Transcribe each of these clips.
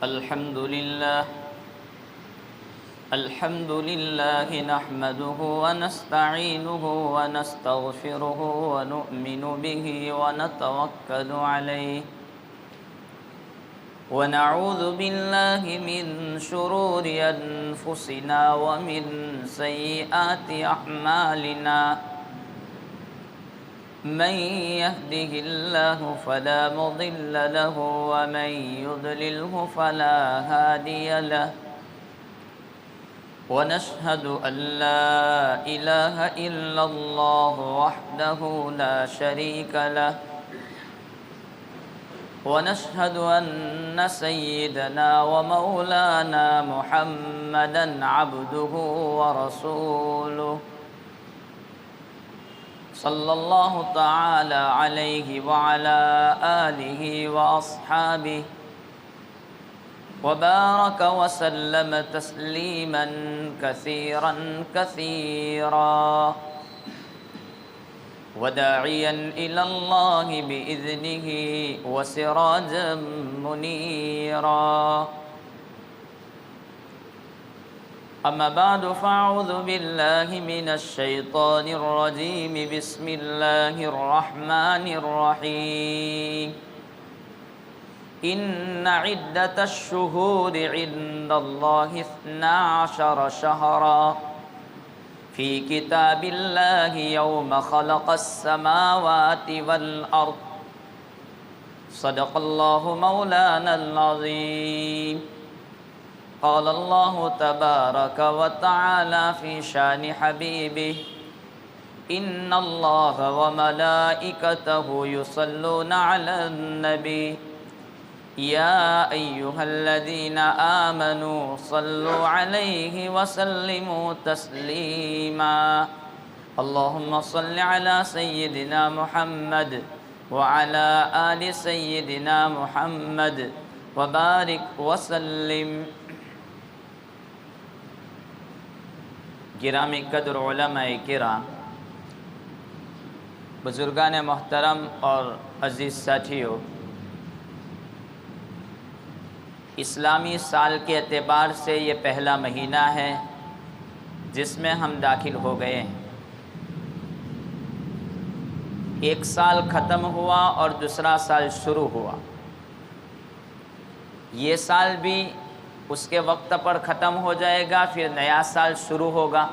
الحمد لله نحمده ونستعينه ونستغفره ونؤمن به ونتوكل عليه ونعوذ بالله من شرور أنفسنا ومن سيئات أعمالنا من يهده الله فلا مضل له ومن يضلله فلا هادي له ونشهد أن لا إله إلا الله وحده لا شريك له ونشهد أن سيدنا ومولانا محمدا عبده ورسوله صلى الله تعالى عليه وعلى آله وأصحابه وبارك وسلم تسليما كثيرا كثيرا وداعيا إلى الله بإذنه وسراجا منيرا أما بعد فأعوذ بالله من الشيطان الرجيم بسم الله الرحمن الرحيم إن عدة الشهور عند الله 12 شهرا في كتاب الله يوم خلق السماوات والأرض صدق الله مولانا العظيم قال الله تبارك وتعالى في شان حبيبه إن الله وملائكته يصلون على النبي يا أيها الذين آمنوا صلوا عليه وسلموا تسليما اللهم صل على سيدنا محمد وعلى آل سيدنا محمد وبارك وسلم گرامی قدر علماء کرام، بزرگان محترم اور عزیز ساتھیوں، اسلامی سال کے اعتبار سے یہ پہلا مہینہ ہے جس میں ہم داخل ہو گئے ہیں۔ ایک سال ختم ہوا اور دوسرا سال شروع ہوا۔ یہ سال بھی اس کے وقت پر ختم ہو جائے گا، پھر نیا سال شروع ہوگا۔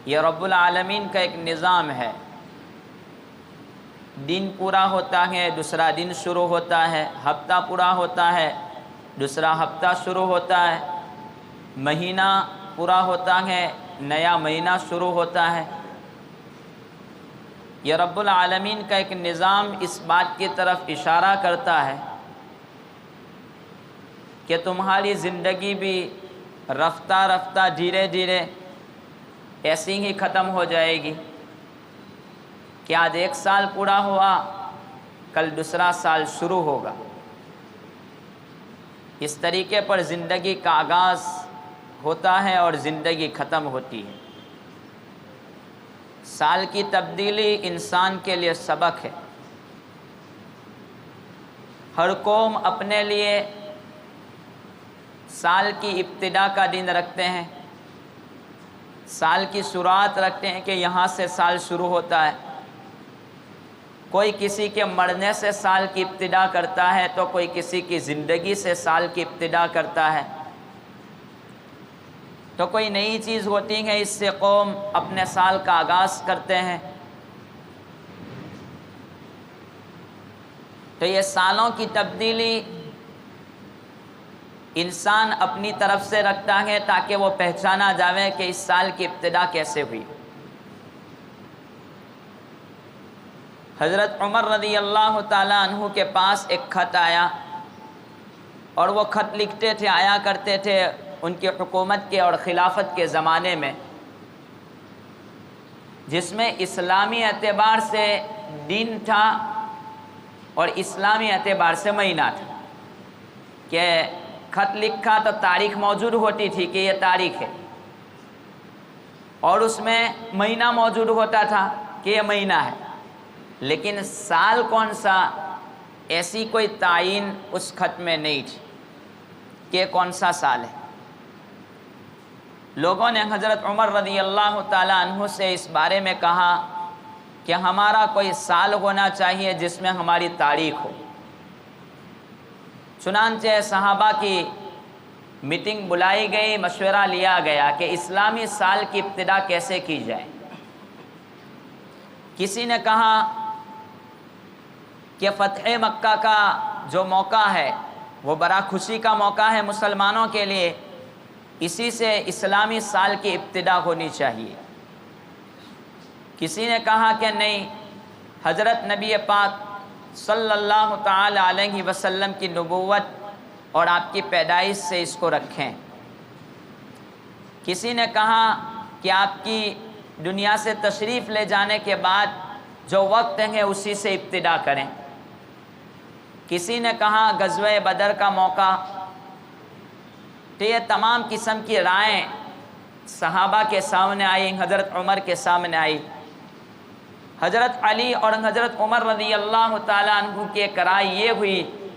یہ رب العالمین کا ایک نظام ہے۔ دن پورا ہوتا ہے، دوسرا دن شروع ہوتا ہے، ہفتہ پورا ہوتا ہے، دوسرا ہفتہ شروع ہوتا ہے، مہینہ پورا ہوتا ہے، نیا مہینہ شروع ہوتا ہے۔ یہ رب العالمین کا ایک نظام اس بات کی طرف اشارہ کرتا ہے کہ تمہاری زندگی بھی رفتہ رفتہ دھیرے دھیرے ایسی ہی ختم ہو جائے گی کہ آج ایک سال پورا ہوا، کل دوسرا سال شروع ہوگا۔ اس طریقے پر زندگی کا آغاز ہوتا ہے اور زندگی ختم ہوتی ہے۔ سال کی تبدیلی انسان کے لیے سبق ہے۔ ہر قوم اپنے لیے سال کی ابتدا کا دن رکھتے ہیں، سال کی شروعات رکھتے ہیں کہ یہاں سے سال شروع ہوتا ہے۔ کوئی کسی کے مرنے سے سال کی ابتدا کرتا ہے تو کوئی کسی کی زندگی سے سال کی ابتدا کرتا ہے۔ تو کوئی نئی چیز ہوتی ہے، اس سے قوم اپنے سال کا آغاز کرتے ہیں۔ تو یہ سالوں کی تبدیلی انسان اپنی طرف سے رکھتا ہے تاکہ وہ پہچانا جاوے کہ اس سال کی ابتدا کیسے ہوئی۔ حضرت عمر رضی اللہ تعالیٰ عنہ کے پاس ایک خط آیا، اور وہ خط لکھتے تھے، آیا کرتے تھے ان کی حکومت کے اور خلافت کے زمانے میں، جس میں اسلامی اعتبار سے دن تھا اور اسلامی اعتبار سے مہینہ تھا، کہ خط لکھا تو تاریخ موجود ہوتی تھی کہ یہ تاریخ ہے، اور اس میں مہینہ موجود ہوتا تھا کہ یہ مہینہ ہے، لیکن سال کون سا ایسی کوئی تعین اس خط میں نہیں تھی کہ کون سا سال ہے۔ لوگوں نے حضرت عمر رضی اللہ تعالیٰ عنہ سے اس بارے میں کہا کہ ہمارا کوئی سال ہونا چاہیے جس میں ہماری تاریخ ہو۔ چنانچہ صحابہ کی میٹنگ بلائی گئی، مشورہ لیا گیا کہ اسلامی سال کی ابتدا کیسے کی جائے۔ کسی نے کہا کہ فتح مکہ کا جو موقع ہے وہ بڑا خوشی کا موقع ہے مسلمانوں کے لیے، اسی سے اسلامی سال کی ابتدا ہونی چاہیے۔ کسی نے کہا کہ نہیں، حضرت نبی پاک صلی اللہ تعالی علیہ وسلم کی نبوت اور آپ کی پیدائش سے اس کو رکھیں۔ کسی نے کہا کہ آپ کی دنیا سے تشریف لے جانے کے بعد جو وقت ہے اسی سے ابتدا کریں۔ کسی نے کہا غزوہ بدر کا موقع۔ تو یہ تمام قسم کی رائیں صحابہ کے سامنے آئی، حضرت عمر کے سامنے آئی۔ حضرت علی اور حضرت عمر رضی اللہ تعالیٰ عنہ کی ایک رائے یہ ہوئی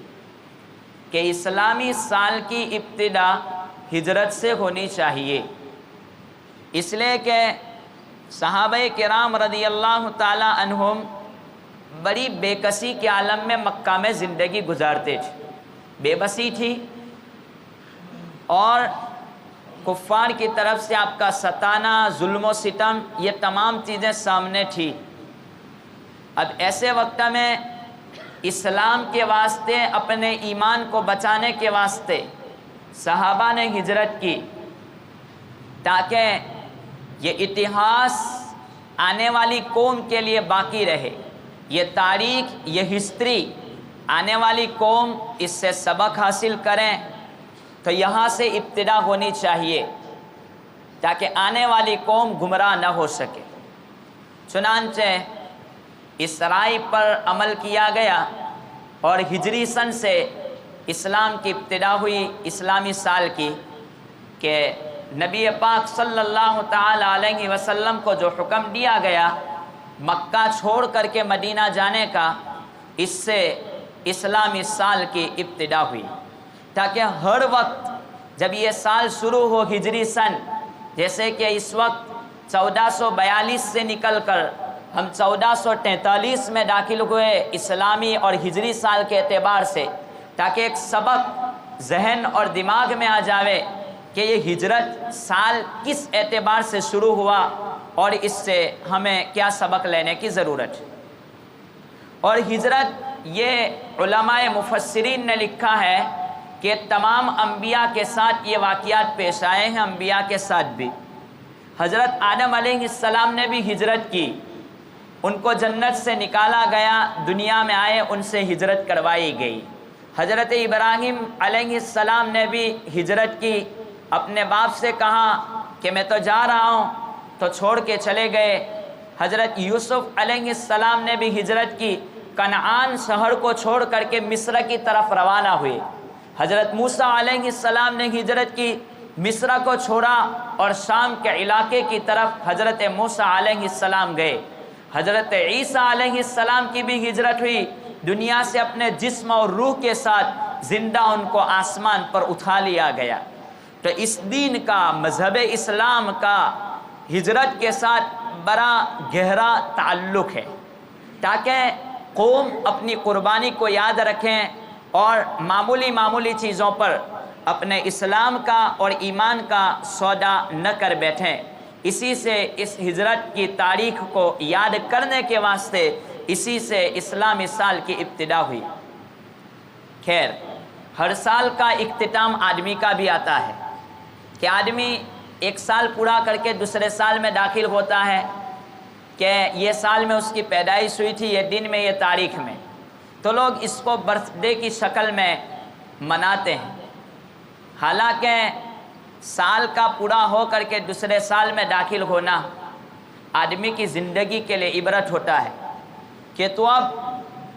کہ اسلامی سال کی ابتدا ہجرت سے ہونی چاہیے، اس لیے کہ صحابہ کرام رضی اللہ تعالیٰ عنہم بڑی بے کسی کے عالم میں مکہ میں زندگی گزارتے تھے، بے بسی تھی اور کفار کی طرف سے آپ کا ستانا، ظلم و ستم، یہ تمام چیزیں سامنے تھی۔ اب ایسے وقت میں اسلام کے واسطے، اپنے ایمان کو بچانے کے واسطے صحابہ نے ہجرت کی تاکہ یہ اتہاس آنے والی قوم کے لیے باقی رہے، یہ تاریخ، یہ ہسٹری آنے والی قوم اس سے سبق حاصل کریں۔ تو یہاں سے ابتدا ہونی چاہیے تاکہ آنے والی قوم گمراہ نہ ہو سکے۔ چنانچہ اس رائے پر عمل کیا گیا اور ہجری سن سے اسلام کی ابتدا ہوئی، اسلامی سال کی، کہ نبی پاک صلی اللہ تعالی علیہ وسلم کو جو حکم دیا گیا مکہ چھوڑ کر کے مدینہ جانے کا، اس سے اسلامی سال کی ابتدا ہوئی، تاکہ ہر وقت جب یہ سال شروع ہو ہجری سن، جیسے کہ اس وقت 1442 سے نکل کر ہم 1443 میں داخل ہوئے اسلامی اور ہجری سال کے اعتبار سے، تاکہ ایک سبق ذہن اور دماغ میں آ جاوے کہ یہ ہجرت سال کس اعتبار سے شروع ہوا اور اس سے ہمیں کیا سبق لینے کی ضرورت ہے۔ اور ہجرت، یہ علماء مفسرین نے لکھا ہے کہ تمام انبیاء کے ساتھ یہ واقعات پیش آئے ہیں، انبیاء کے ساتھ بھی۔ حضرت آدم علیہ السلام نے بھی ہجرت کی، ان کو جنت سے نکالا گیا، دنیا میں آئے، ان سے ہجرت کروائی گئی۔ حضرت ابراہیم علیہ السلام نے بھی ہجرت کی، اپنے باپ سے کہا کہ میں تو جا رہا ہوں، تو چھوڑ کے چلے گئے۔ حضرت یوسف علیہ السلام نے بھی ہجرت کی، کنعان شہر کو چھوڑ کر کے مصر کی طرف روانہ ہوئے۔ حضرت موسیٰ علیہ السلام نے ہجرت کی، مصر کو چھوڑا اور شام کے علاقے کی طرف حضرت موسیٰ علیہ السلام گئے۔ حضرت عیسیٰ علیہ السلام کی بھی ہجرت ہوئی، دنیا سے اپنے جسم اور روح کے ساتھ زندہ ان کو آسمان پر اٹھا لیا گیا۔ تو اس دین کا، مذہب اسلام کا ہجرت کے ساتھ بڑا گہرا تعلق ہے، تاکہ قوم اپنی قربانی کو یاد رکھیں اور معمولی چیزوں پر اپنے اسلام کا اور ایمان کا سودا نہ کر بیٹھیں۔ اسی سے اس ہجرت کی تاریخ کو یاد کرنے کے واسطے اسی سے اسلامی سال کی ابتدا ہوئی۔ خیر، ہر سال کا اختتام آدمی کا بھی آتا ہے کہ آدمی ایک سال پورا کر کے دوسرے سال میں داخل ہوتا ہے کہ یہ سال میں اس کی پیدائش ہوئی تھی، یہ دن میں، یہ تاریخ میں، تو لوگ اس کو برتھ ڈے کی شکل میں مناتے ہیں۔ حالانکہ سال کا پورا ہو کر کے دوسرے سال میں داخل ہونا آدمی کی زندگی کے لیے عبرت ہوتا ہے کہ تو اب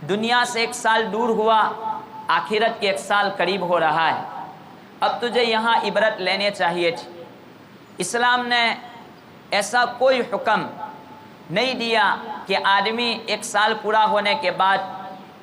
دنیا سے ایک سال دور ہوا، آخرت کے ایک سال قریب ہو رہا ہے، اب تجھے یہاں عبرت لینے چاہیے تھی۔ اسلام نے ایسا کوئی حکم نہیں دیا کہ آدمی ایک سال پورا ہونے کے بعد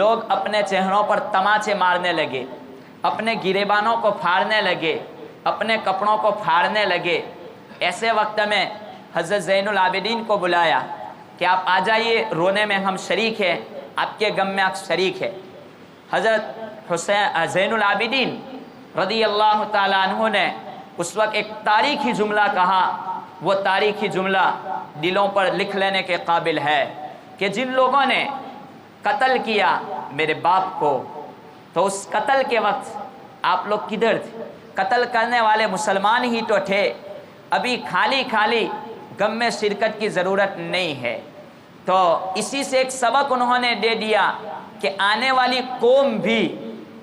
لوگ اپنے چہروں پر تماچے مارنے لگے، اپنے گریبانوں کو پھاڑنے لگے، اپنے کپڑوں کو پھاڑنے لگے۔ ایسے وقت میں حضرت زین العابدین کو بلایا کہ آپ آ جائیے، رونے میں ہم شریک ہیں، آپ کے غم میں آپ شریک ہے۔ حضرت زین العابدین رضی اللہ تعالیٰ عنہ نے اس وقت ایک تاریخی جملہ کہا، وہ تاریخی جملہ دلوں پر لکھ لینے کے قابل ہے کہ جن لوگوں نے قتل کیا میرے باپ کو، تو اس قتل کے وقت آپ لوگ کدھر تھے؟ قتل کرنے والے مسلمان ہی تو تھے، ابھی خالی خالی غم میں شرکت کی ضرورت نہیں ہے۔ تو اسی سے ایک سبق انہوں نے دے دیا کہ آنے والی قوم بھی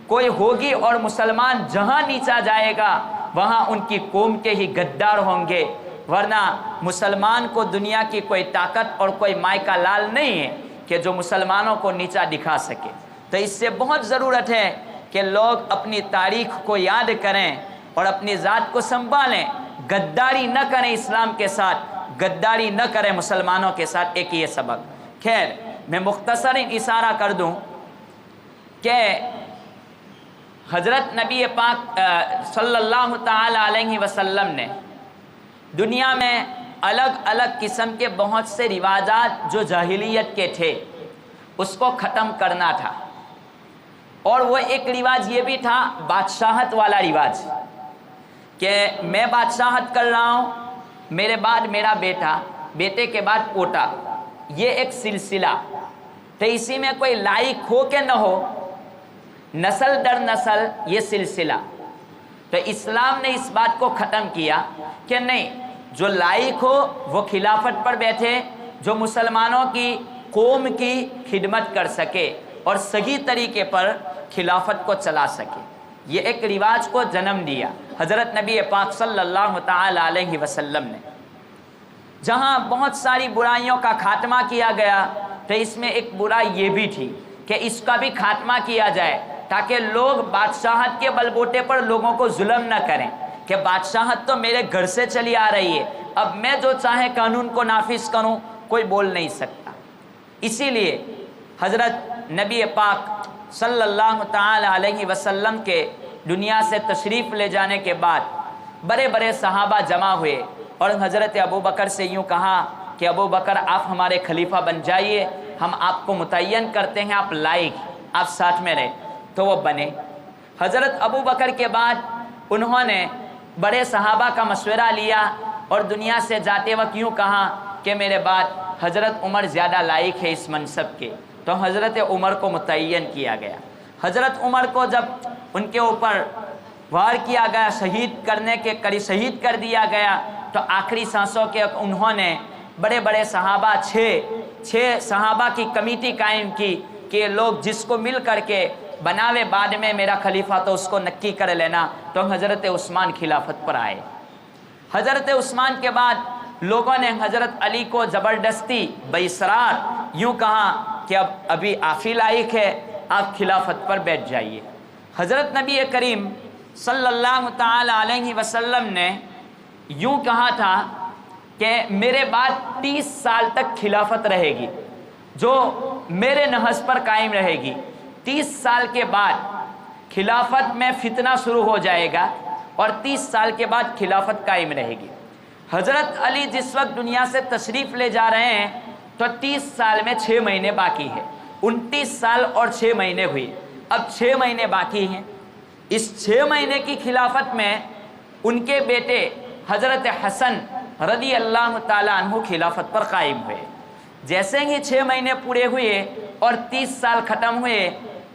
کوئی ہوگی اور مسلمان جہاں نیچا جائے گا وہاں ان کی قوم کے ہی غدار ہوں گے، ورنہ مسلمان کو دنیا کی کوئی طاقت اور کوئی مائی کا لال نہیں ہے کہ جو مسلمانوں کو نیچا دکھا سکے۔ تو اس سے بہت ضرورت ہے کہ لوگ اپنی تاریخ کو یاد کریں اور اپنی ذات کو سنبھالیں، غداری نہ کریں اسلام کے ساتھ، غداری نہ کریں مسلمانوں کے ساتھ، ایک یہ سبق۔ خیر، میں مختصر اشارہ کر دوں کہ حضرت نبی پاک صلی اللہ تعالی علیہ وسلم نے دنیا میں الگ الگ قسم کے بہت سے رواجات جو جاہلیت کے تھے اس کو ختم کرنا تھا، اور وہ ایک رواج یہ بھی تھا بادشاہت والا رواج کہ میں بادشاہت کر رہا ہوں، میرے بعد میرا بیٹا، بیٹے کے بعد پوتا، یہ ایک سلسلہ۔ تو اسی میں کوئی لائق ہو کہ نہ ہو، نسل در نسل یہ سلسلہ۔ تو اسلام نے اس بات کو ختم کیا کہ نہیں، جو لائق ہو وہ خلافت پر بیٹھے، جو مسلمانوں کی قوم کی خدمت کر سکے اور صحیح طریقے پر خلافت کو چلا سکے۔ یہ ایک رواج کو جنم دیا حضرت نبی پاک صلی اللہ تعالی علیہ وسلم نے۔ جہاں بہت ساری برائیوں کا خاتمہ کیا گیا تو اس میں ایک برائی یہ بھی تھی کہ اس کا بھی خاتمہ کیا جائے تاکہ لوگ بادشاہت کے بل بوتے پر لوگوں کو ظلم نہ کریں کہ بادشاہت تو میرے گھر سے چلی آ رہی ہے، اب میں جو چاہے قانون کو نافذ کروں کوئی بول نہیں سکتا۔ اسی لیے حضرت نبی پاک صلی اللہ تعالی علیہ وسلم کے دنیا سے تشریف لے جانے کے بعد بڑے بڑے صحابہ جمع ہوئے اور حضرت ابو بکر سے یوں کہا کہ ابو بکر آپ ہمارے خلیفہ بن جائیے، ہم آپ کو متعین کرتے ہیں، آپ لائق، آپ ساتھ میں رہے۔ تو وہ بنے۔ حضرت ابو بکر کے بعد انہوں نے بڑے صحابہ کا مشورہ لیا اور دنیا سے جاتے وقت یوں کہا کہ میرے بعد حضرت عمر زیادہ لائق ہے اس منصب کے، تو حضرت عمر کو متعین کیا گیا۔ حضرت عمر کو جب ان کے اوپر وار کیا گیا، شہید کرنے کے شہید کر دیا گیا، تو آخری سانسوں کے انہوں نے بڑے بڑے صحابہ چھ صحابہ کی کمیٹی قائم کی کہ لوگ جس کو مل کر کے بناوے بعد میں میرا خلیفہ تو اس کو نکی کر لینا۔ تو حضرت عثمان خلافت پر آئے۔ حضرت عثمان کے بعد لوگوں نے حضرت علی کو زبردستی باصرار یوں کہا کہ اب ابھی آپ ہی لائق ہے، آپ خلافت پر بیٹھ جائیے۔ حضرت نبی کریم صلی اللہ تعالی علیہ وسلم نے یوں کہا تھا کہ میرے بعد 30 سال تک خلافت رہے گی جو میرے نہج پر قائم رہے گی۔ 30 سال کے بعد خلافت میں فتنہ شروع ہو جائے گا اور 30 سال کے بعد خلافت قائم رہے گی۔ حضرت علی جس وقت دنیا سے تشریف لے جا رہے ہیں تو 30 سال میں 6 مہینے باقی ہے، 29 سال اور 6 مہینے ہوئے، اب 6 مہینے باقی ہیں۔ اس 6 مہینے کی خلافت میں ان کے بیٹے حضرت حسن رضی اللہ تعالیٰ عنہ خلافت پر قائم ہوئے۔ جیسے ہی 6 مہینے پورے ہوئے اور 30 سال ختم ہوئے،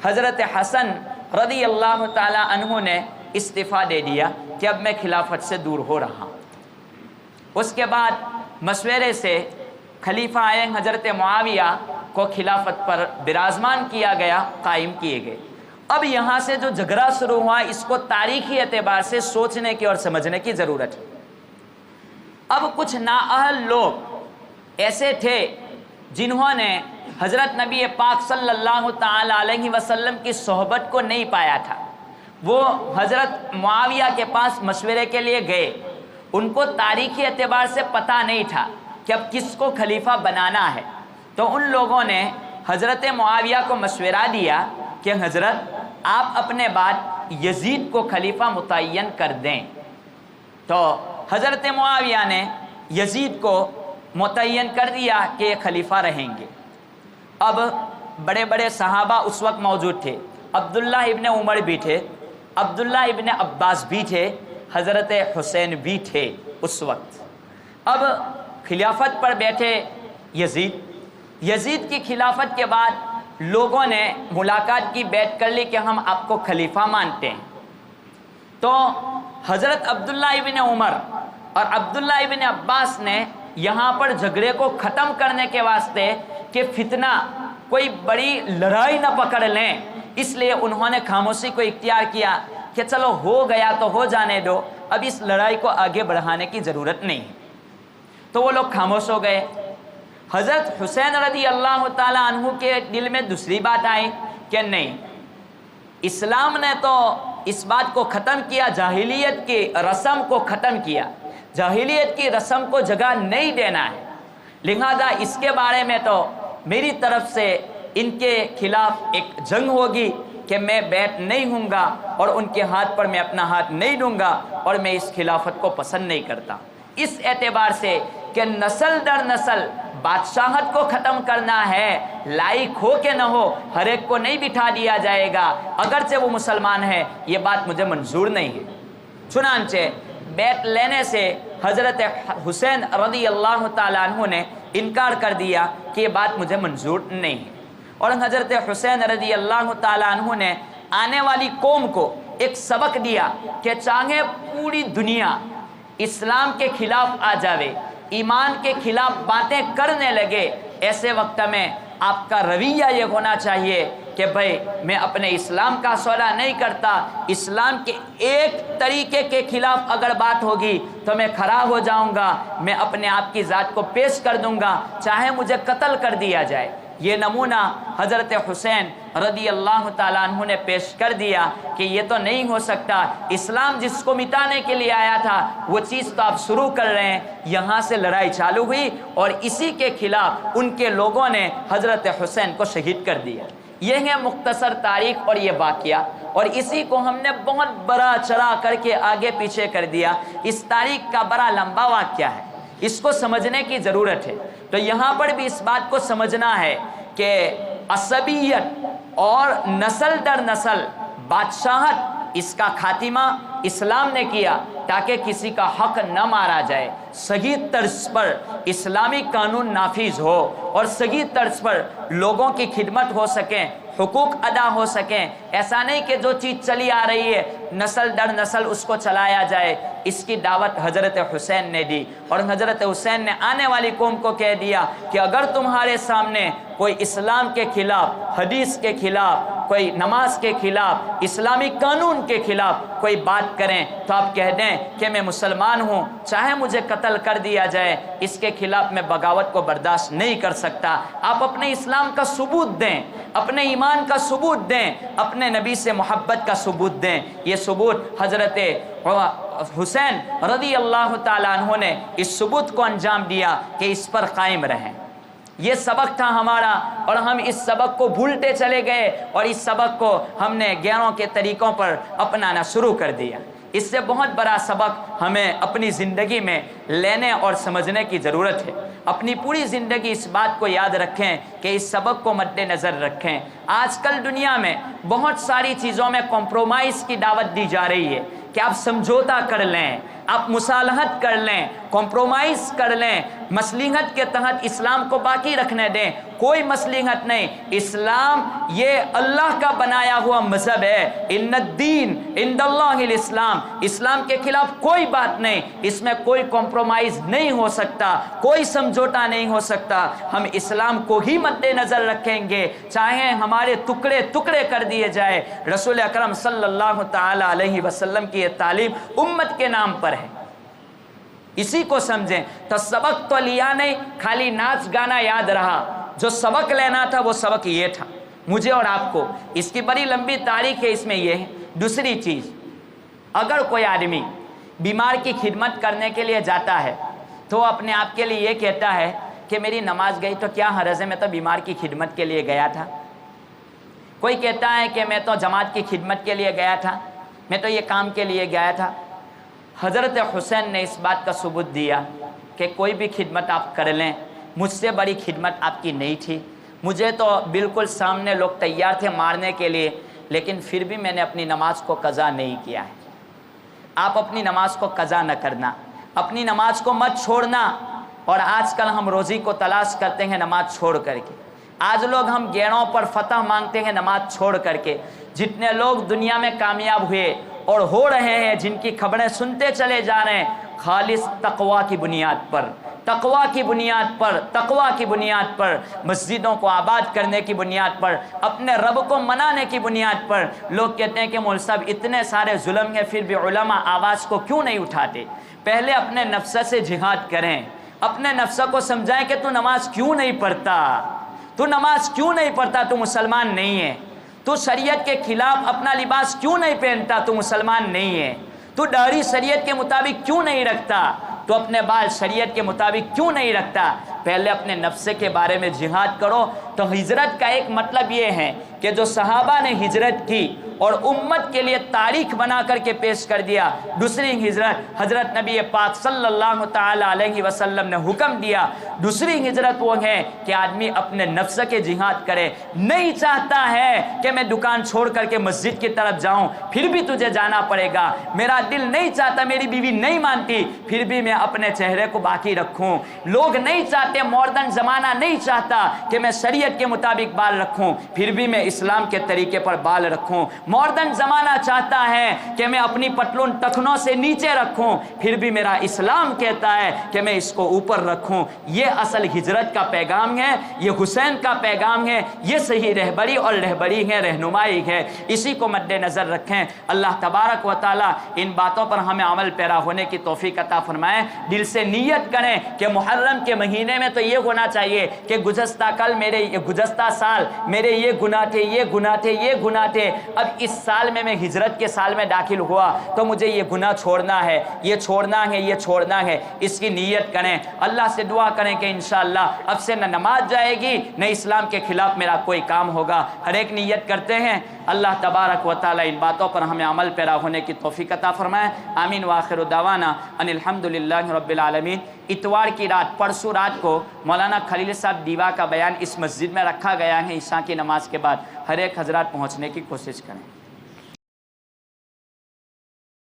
حضرت حسن رضی اللہ تعالیٰ عنہ نے استعفیٰ دے دیا کہ اب میں خلافت سے دور ہو رہا ہوں۔ اس کے بعد مشورے سے خلیفہ آئے، حضرت معاویہ کو خلافت پر براجمان کیا گیا، قائم کیے گئے۔ اب یہاں سے جو جھگڑا شروع ہوا اس کو تاریخی اعتبار سے سوچنے کی اور سمجھنے کی ضرورت ہے۔ اب کچھ نااہل لوگ ایسے تھے جنہوں نے حضرت نبی پاک صلی اللہ تعالی علیہ وسلم کی صحبت کو نہیں پایا تھا، وہ حضرت معاویہ کے پاس مشورے کے لیے گئے، ان کو تاریخی اعتبار سے پتہ نہیں تھا کہ اب کس کو خلیفہ بنانا ہے، تو ان لوگوں نے حضرت معاویہ کو مشورہ دیا کہ حضرت آپ اپنے بعد یزید کو خلیفہ متعین کر دیں، تو حضرت معاویہ نے یزید کو متعین کر دیا کہ یہ خلیفہ رہیں گے۔ اب بڑے بڑے صحابہ اس وقت موجود تھے، عبداللہ ابن عمر بھی تھے، عبداللہ ابن عباس بھی تھے، حضرت حسین بھی تھے اس وقت۔ اب خلافت پر بیٹھے یزید کی خلافت کے بعد لوگوں نے ملاقات کی، بیعت کر لی کہ ہم آپ کو خلیفہ مانتے ہیں۔ تو حضرت عبداللہ ابن عمر اور عبداللہ ابن عباس نے یہاں پر جھگڑے کو ختم کرنے کے واسطے کہ فتنہ کوئی بڑی لڑائی نہ پکڑ لیں، اس لیے انہوں نے خاموشی کو اختیار کیا کہ چلو ہو گیا تو ہو جانے دو، اب اس لڑائی کو آگے بڑھانے کی ضرورت نہیں۔ تو وہ لوگ خاموش ہو گئے۔ حضرت حسین رضی اللہ تعالیٰ عنہ کے دل میں دوسری بات آئی کہ نہیں، اسلام نے تو اس بات کو ختم کیا، جاہلیت کی رسم کو ختم کیا، جاہلیت کی رسم کو جگہ نہیں دینا ہے، لہذا اس کے بارے میں تو میری طرف سے ان کے خلاف ایک جنگ ہوگی کہ میں بیعت نہیں ہوں گا اور ان کے ہاتھ پر میں اپنا ہاتھ نہیں دوں گا، اور میں اس خلافت کو پسند نہیں کرتا، اس اعتبار سے کہ نسل در نسل بادشاہت کو ختم کرنا ہے، لائق ہو کہ نہ ہو ہر ایک کو نہیں بٹھا دیا جائے گا، اگرچہ وہ مسلمان ہے، یہ بات مجھے منظور نہیں ہے۔ چنانچہ بیعت لینے سے حضرت حسین رضی اللہ تعالیٰ عنہ نے انکار کر دیا کہ یہ بات مجھے منظور نہیں ہے، اور حضرت حسین رضی اللہ تعالیٰ عنہ نے آنے والی قوم کو ایک سبق دیا کہ چاہے پوری دنیا اسلام کے خلاف آ جاوے، ایمان کے خلاف باتیں کرنے لگے، ایسے وقت میں آپ کا رویہ یہ ہونا چاہیے کہ بھائی میں اپنے اسلام کا سودا نہیں کرتا، اسلام کے ایک طریقے کے خلاف اگر بات ہوگی تو میں کھڑا ہو جاؤں گا، میں اپنے آپ کی ذات کو پیش کر دوں گا، چاہے مجھے قتل کر دیا جائے۔ یہ نمونہ حضرت حسین رضی اللہ تعالیٰ عنہ نے پیش کر دیا کہ یہ تو نہیں ہو سکتا، اسلام جس کو مٹانے کے لیے آیا تھا وہ چیز تو آپ شروع کر رہے ہیں۔ یہاں سے لڑائی چالو ہوئی اور اسی کے خلاف ان کے لوگوں نے حضرت حسین کو شہید کر دیا۔ یہ ہے مختصر تاریخ اور یہ واقعہ، اور اسی کو ہم نے بہت بڑا چڑھا کر کے آگے پیچھے کر دیا۔ اس تاریخ کا بڑا لمبا واقعہ ہے، اس کو سمجھنے کی ضرورت ہے۔ تو یہاں پر بھی اس بات کو سمجھنا ہے کہ عصبیت اور نسل در نسل بادشاہت، اس کا خاتمہ اسلام نے کیا تاکہ کسی کا حق نہ مارا جائے، صحیح طرز پر اسلامی قانون نافذ ہو اور صحیح طرز پر لوگوں کی خدمت ہو سکیں، حقوق ادا ہو سکیں۔ ایسا نہیں کہ جو چیز چلی آ رہی ہے نسل در نسل اس کو چلایا جائے۔ اس کی دعوت حضرت حسین نے دی، اور حضرت حسین نے آنے والی قوم کو کہہ دیا کہ اگر تمہارے سامنے کوئی اسلام کے خلاف، حدیث کے خلاف، کوئی نماز کے خلاف، اسلامی قانون کے خلاف کوئی بات کریں تو آپ کہہ دیں کہ میں مسلمان ہوں، چاہے مجھے قتل کر دیا جائے، اس کے خلاف میں بغاوت کو برداشت نہیں کر سکتا۔ آپ اپنے اسلام کا ثبوت دیں، اپنے ایمان کا ثبوت دیں، اپنے نبی سے محبت کا ثبوت دیں۔ یہ ثبوت حضرت حسین رضی اللہ تعالیٰ عنہ نے اس ثبوت کو انجام دیا کہ اس پر قائم رہیں۔ یہ سبق تھا ہمارا، اور ہم اس سبق کو بھولتے چلے گئے اور اس سبق کو ہم نے غیروں کے طریقوں پر اپنانا شروع کر دیا۔ اس سے بہت بڑا سبق ہمیں اپنی زندگی میں لینے اور سمجھنے کی ضرورت ہے۔ اپنی پوری زندگی اس بات کو یاد رکھیں کہ اس سبق کو مد نظر رکھیں۔ آج کل دنیا میں بہت ساری چیزوں میں کمپرومائز کی دعوت دی جا رہی ہے کہ آپ سمجھوتا کر لیں، آپ مصالحت کر لیں، کمپرومائز کر لیں، مصلحت کے تحت اسلام کو باقی رکھنے دیں۔ کوئی مصلحت نہیں، اسلام یہ اللہ کا بنایا ہوا مذہب ہے۔ ان الدین عند اللہ الاسلام، اسلام کے خلاف کوئی بات نہیں، اس میں کوئی کمپرومائز نہیں ہو سکتا، کوئی سمجھوتا نہیں ہو سکتا۔ ہم اسلام کو ہی مد نظر رکھیں گے، چاہے ہمارے ٹکڑے ٹکڑے کر دیے جائے۔ رسول اکرم صلی اللہ تعالی علیہ وسلم کی یہ تعلیم امت کے نام پر ہے، اسی کو سمجھیں۔ تو سبق تو لیا نہیں، خالی ناچ گانا یاد رہا۔ جو سبق لینا تھا وہ سبق یہ تھا مجھے اور آپ کو۔ اس کی بڑی لمبی تاریخ ہے، اس میں یہ ہے۔ دوسری چیز، اگر کوئی آدمی بیمار کی خدمت کرنے کے لیے جاتا ہے تو وہ اپنے آپ کے لیے یہ کہتا ہے کہ میری نماز گئی تو کیا حرج ہے، میں تو بیمار کی خدمت کے لیے گیا تھا۔ کوئی کہتا ہے کہ میں تو جماعت کی خدمت کے لیے گیا تھا، میں تو یہ کام کے لیے گیا تھا۔ حضرت حسین نے اس بات کا ثبوت دیا کہ کوئی بھی خدمت آپ کر لیں، مجھ سے بڑی خدمت آپ کی نہیں تھی۔ مجھے تو بالکل سامنے لوگ تیار تھے مارنے کے لیے، لیکن پھر بھی میں نے اپنی نماز کو قضا نہیں کیا ہے۔ آپ اپنی نماز کو قضا نہ کرنا، اپنی نماز کو مت چھوڑنا۔ اور آج کل ہم روزی کو تلاش کرتے ہیں نماز چھوڑ کر کے۔ آج لوگ ہم گیڑوں پر فتح مانگتے ہیں نماز چھوڑ کر کے۔ جتنے لوگ دنیا میں کامیاب ہوئے اور ہو رہے ہیں، جن کی خبریں سنتے چلے جا رہے ہیں، خالص تقویٰ کی بنیاد پر، تقویٰ کی بنیاد پر، تقویٰ کی بنیاد پر، مسجدوں کو آباد کرنے کی بنیاد پر، اپنے رب کو منانے کی بنیاد پر۔ لوگ کہتے ہیں کہ مولوی صاحب اتنے سارے ظلم ہیں، پھر بھی علماء آواز کو کیوں نہیں اٹھاتے؟ پہلے اپنے نفس سے جہاد کریں، اپنے نفس کو سمجھائیں کہ تو نماز کیوں نہیں پڑھتا، تو نماز کیوں نہیں پڑھتا، تو مسلمان نہیں ہے۔ تو شریعت کے خلاف اپنا لباس کیوں نہیں پہنتا، تو مسلمان نہیں ہے۔ تو داڑھی شریعت کے مطابق کیوں نہیں رکھتا، تو اپنے بال شریعت کے مطابق کیوں نہیں رکھتا؟ پہلے اپنے نفس کے بارے میں جہاد کرو۔ تو ہجرت کا ایک مطلب یہ ہے کہ جو صحابہ نے ہجرت کی اور امت کے لیے تاریخ بنا کر کے پیش کر دیا، دوسری ہجرت حضرت نبی پاک صلی اللہ تعالی علیہ وسلم نے حکم دیا، دوسری ہجرت وہ ہے کہ آدمی اپنے نفس کے جہاد کرے۔ نہیں چاہتا ہے کہ میں دکان چھوڑ کر کے مسجد کی طرف جاؤں، پھر بھی تجھے جانا پڑے گا۔ میرا دل نہیں چاہتا، میری بیوی نہیں مانتی، پھر بھی میں اپنے چہرے کو باقی رکھوں۔ لوگ نہیں چاہتے، ماڈرن زمانہ نہیں چاہتا کہ میں شریعت کے مطابق بال رکھوں، پھر بھی میں اسلام کے طریقے پر بال رکھوں۔ ماڈرن زمانہ چاہتا ہے کہ میں اپنی پتلون ٹخنوں سے نیچے رکھوں، پھر بھی میرا اسلام کہتا ہے کہ میں اس کو اوپر رکھوں۔ یہ اصل ہجرت کا پیغام ہے، یہ حسین کا پیغام ہے، یہ صحیح رہبری اور رہبری ہے، رہنمائی ہے۔ اسی کو مد نظر رکھیں۔ اللہ تبارک و تعالی ان باتوں پر ہمیں عمل پیرا ہونے کی توفیق عطا فرمائے۔ دل سے نیت کریں کہ محرم کے مہینے میں تو یہ ہونا چاہیے کہ گزشتہ سال میرے یہ گناہ تھے، یہ گناہ تھے، یہ گناہ تھے، اب اس سال میں ہجرت کے سال میں داخل ہوا تو مجھے یہ گناہ چھوڑنا ہے، یہ چھوڑنا ہے، یہ چھوڑنا ہے۔ اس کی نیت کریں، اللہ سے دعا کریں کہ انشاءاللہ اب سے نہ نماز جائے گی، نہ اسلام کے خلاف میرا کوئی کام ہوگا۔ ہر ایک نیت کرتے ہیں۔ اللہ تبارک و تعالی ان باتوں پر ہمیں عمل پیرا ہونے کی توفیق عطا فرمائے۔ آمین وآخر دعوانا ان الحمدللہ رب العالمین۔ اتوار کی رات، پرسوں رات کو مولانا خلیل صاحب دیوا کا بیان اس مسجد میں رکھا گیا ہے عشاء کی نماز کے بعد۔ ہر ایک حضرات پہنچنے کی کوشش کریں۔